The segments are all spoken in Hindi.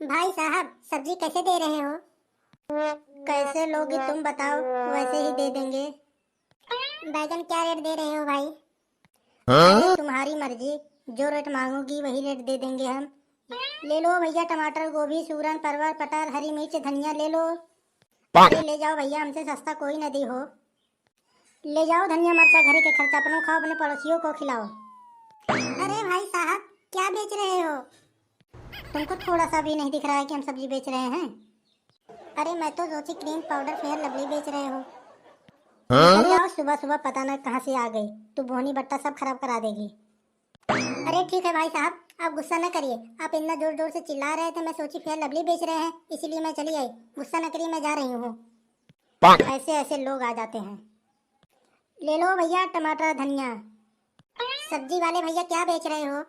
भाई साहब सब्जी कैसे दे रहे हो? कैसे लोगे तुम बताओ, वैसे ही दे देंगे। बैगन क्या रेट दे रहे हो भाई? अरे तुम्हारी मर्जी, जो रेट मांगोगी वही रेट दे देंगे हम। ले लो भैया, टमाटर, गोभी, सूरन, परवल, पटर, हरी मिर्च, धनिया ले लो। अरे ले जाओ भैया, हमसे सस्ता कोई न दी हो। ले जाओ धनिया मरचा, घरे के खर्चा अपनों खाओ, अपने पड़ोसियों को खिलाओ। अरे भाई साहब क्या बेच रहे हो? तुमको थोड़ा सा भी नहीं दिख रहा है कि हम सब्जी बेच रहे हैं? अरे मैं तो सोची क्रीम पाउडर फेयर लवली बेच रहे हो। निकल जाओ, सुबह सुबह पता न कहाँ से आ गई। तू बोनी बट्टा सब खराब करा देगी। अरे ठीक है भाई साहब, आप गुस्सा न करिए। आप इतना जोर जोर से चिल्ला रहे थे, मैं सोची फेयर लवली बेच रहे हैं, इसीलिए मैं चली आई। गुस्सा न करिए, मैं जा रही हूँ। ऐसे ऐसे लोग आ जाते हैं। ले लो भैया, टमाटर, धनिया। सब्जी वाले भैया क्या बेच रहे हो?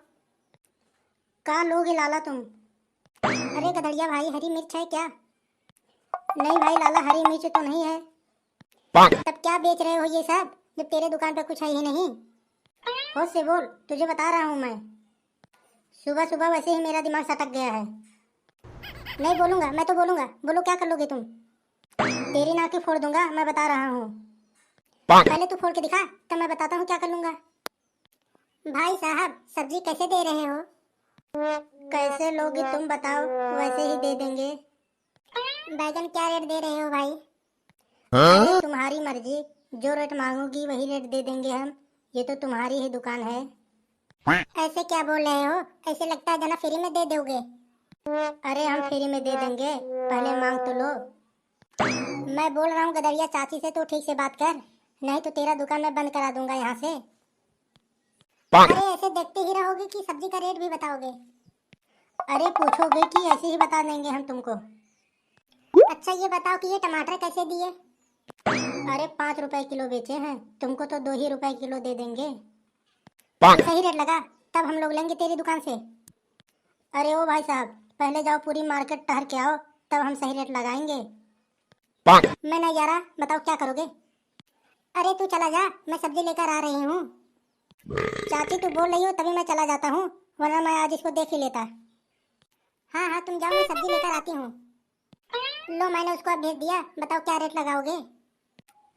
कहाँ लोगे लाला तुम? अरे गधड़िया भाई, हरी मिर्च है क्या? नहीं भाई लाला, हरी मिर्च तो नहीं है। तब क्या बेच रहे हो ये सब, जब तेरे दुकान पे कुछ है ही नहीं? होश से बोल, तुझे बता रहा हूँ मैं। सुबह सुबह वैसे ही मेरा दिमाग सटक गया है। नहीं बोलूंगा, मैं तो बोलूंगा। बोलो क्या कर लोगे तुम? तेरी नाक फोड़ दूंगा, मैं बता रहा हूँ। पहले तू फोड़ के दिखा, तब मैं बताता हूँ क्या कर लूंगा। भाई साहब सब्जी कैसे दे रहे हो? कैसे लोगे तुम बताओ, वैसे ही दे देंगे। बैगन क्या रेट दे रहे हो भाई? अरे तुम्हारी मर्जी, जो रेट मांगोगी वही रेट दे देंगे हम। ये तो तुम्हारी ही दुकान है। ऐसे क्या बोल रहे हो? ऐसे लगता है जना फ्री में दे दोगे। अरे हम फ्री में दे देंगे, पहले मांग तो लो। मैं बोल रहा हूँ गदरिया चाची से तो ठीक से बात कर, नहीं तो तेरा दुकान मैं बंद करा दूंगा यहाँ से। अरे ऐसे देखते ही रहोगे कि सब्जी का रेट भी बताओगे? अरे पूछोगे कि ऐसे ही बता देंगे हम तुमको। अच्छा ये बताओ कि ये टमाटर कैसे दिए? अरे 5 रुपए किलो बेचे हैं, तुमको तो 2 ही रुपए किलो दे देंगे। सही रेट लगा तब हम लोग लेंगे तेरी दुकान से। अरे ओ भाई साहब, पहले जाओ पूरी मार्केट टहर के आओ, तब हम सही रेट लगाएंगे। मैं नहीं जा रहा, बताओ क्या करोगे? अरे तू चला जा, मैं सब्जी लेकर आ रही हूँ। चाची तू बोल रही हो तभी मैं चला जाता हूँ, वरना मैं आज इसको देख ही लेता। हाँ हाँ तुम जाओ, मैं सब्जी लेकर आती हूँ। लो मैंने उसको अब भेज दिया, बताओ क्या रेट लगाओगे?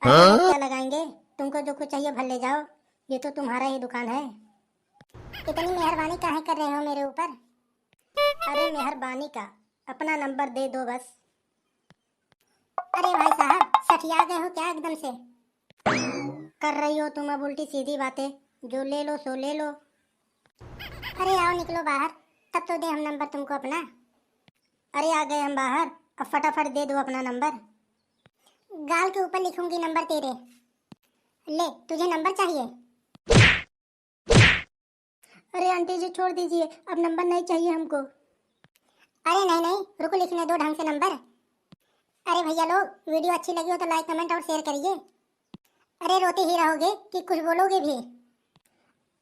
क्या लगाएंगे, तुमको जो कुछ चाहिए भर ले जाओ, ये तो तुम्हारा ही दुकान है। इतनी मेहरबानी काहे कर रहे हो मेरे ऊपर? अरे मेहरबानी का अपना नंबर दे दो बस। अरे भाई साहब सठिया गए हो क्या एकदम से? कर रही हो तुम अब उल्टी सीधी बातें, जो ले लो सो ले लो। अरे आओ निकलो बाहर, तब तो दे हम नंबर तुमको अपना। अरे आ गए हम बाहर, अब फटाफट दे दो अपना नंबर। गाल के ऊपर लिखूंगी नंबर तेरे। ले तुझे नंबर चाहिए? अरे आंटी जी छोड़ दीजिए, अब नंबर नहीं चाहिए हमको। अरे नहीं नहीं रुको, लिखने दो ढंग से नंबर। अरे भैया लोग वीडियो अच्छी लगी हो तो लाइक कमेंट और शेयर करिए। अरे रोते ही रहोगे कि कुछ बोलोगे भी?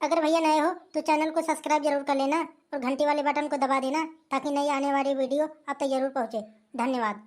अगर भैया नए हो तो चैनल को सब्सक्राइब जरूर कर लेना और घंटी वाले बटन को दबा देना, ताकि नई आने वाली वीडियो आप तक जरूर पहुंचे। धन्यवाद।